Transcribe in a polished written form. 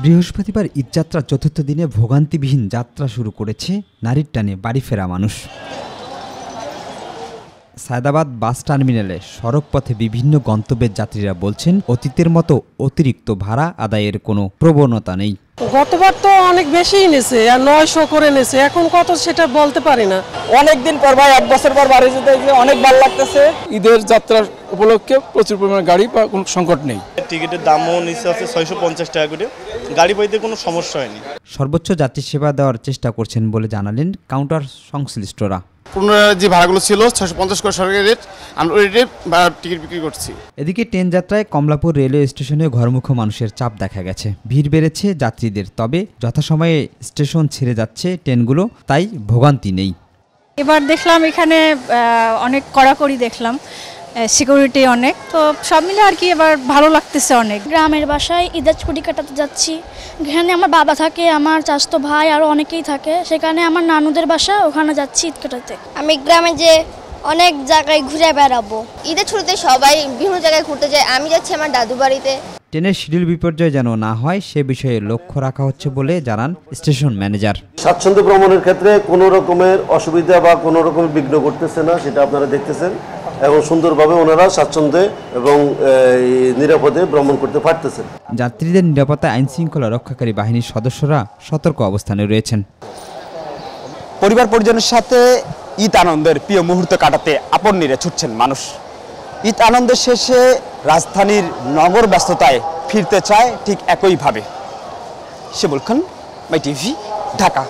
বৃহস্পতিবার ঈদযাত্রার চতুর্থ দিনে ভোগান্তিবিহীন যাত্রা শুরু করেছে নারীর টানে বাড়ি ফেরা মানুষ। সায়দাবাদ বাস টার্মিনালে সড়ক পথে বিভিন্ন গন্তব্যের যাত্রীরা বলছেন, অতীতের মতো অতিরিক্ত ভাড়া আদায়ের কোনো প্রবণতা নেই। গতবার তো অনেক বেশি নিয়েছে, আর 900 করে নিয়েছে, এখন কত সেটা বলতে পারি না। অনেকদিন পর ভাই, 1 বছর পর বাড়ি যেতে অনেক ভালো লাগতেছে। ঈদের যাত্রার উপলক্ষে প্রচুর পরিমাণে গাড়ি বা কোনো সংকট নেই। টিকিটের দামও নিচে আছে 650 টাকা করে, গাড়ি পাইতে কোনো সমস্যা হয়নি। সর্বোচ্চ যাত্রী সেবা দেওয়ার চেষ্টা করছেন বলে জানালেন কাউন্টার সংশ্লিষ্টরা। পুনরায় যে ভাড়াগুলো ছিল 650 করে সরকারি রেট, আমরা ওই রেট ভাড়া টিকিট বিক্রি করছি। এদিকে ট্রেন যাত্রায় কমলাপুর রেলওয়ে স্টেশনে ঘরমুখো মানুষের চাপ দেখা গেছে। ভিড় বেড়েছে যাত্রীদের, তবে যথাসময়ে স্টেশন ছেড়ে যাচ্ছে ট্রেনগুলো, তাই ভোগান্তি নেই। এবার দেখলাম এখানে অনেক কড়াকড়ি দেখলাম, সিকিউরিটি অনেক, তো সব মিলে আর কি এবার ভালো লাগতেছে অনেক। গ্রামের বাসায় ঈদের ছুটি কাটাতে যাচ্ছি। এখানে আমার বাবা থাকে, আমার চাচাতো ভাই আরও অনেকেই থাকে, সেখানে আমার নানুদের বাসা, ওখানে যাচ্ছি ঈদ কাটাতে। আমি গ্রামে যে অনেক জায়গায় ঘুরে বেড়াবো। ঈদের ছুটিতে সবাই বিভিন্ন জায়গায় ঘুরতে যায়, আমি যাচ্ছি আমার দাদু বাড়িতে। ট্রেনের শিডিউল বিপর্যয় যেন না হয় সে বিষয়ে লক্ষ্য রাখা হচ্ছে বলে জানান স্টেশন ম্যানেজার। স্বাচ্ছন্দ্য ভ্রমণের ক্ষেত্রে কোনো রকমের অসুবিধা বা কোনো রকমের বিঘ্ন করতেছে না, সেটা আপনারা দেখতেছেন, এবং সুন্দরভাবে ওনারা স্বাচ্ছন্দ্যে এবং নিরাপদে ভ্রমণ করতে পারতেছেন। যাত্রীদের নিরাপত্তায় আইন শৃঙ্খলা রক্ষাকারী বাহিনীর সদস্যরা সতর্ক অবস্থানে রয়েছেন। পরিবার পরিজনের সাথে ঈদ আনন্দের প্রিয় মুহূর্ত কাটাতে আপন নিরে ছুটছেন মানুষ। ঈদ আনন্দের শেষে রাজধানীর নগর ব্যস্ততায় ফিরতে চায় ঠিক একইভাবে। শিবুল খান, মাই টিভি, ঢাকা।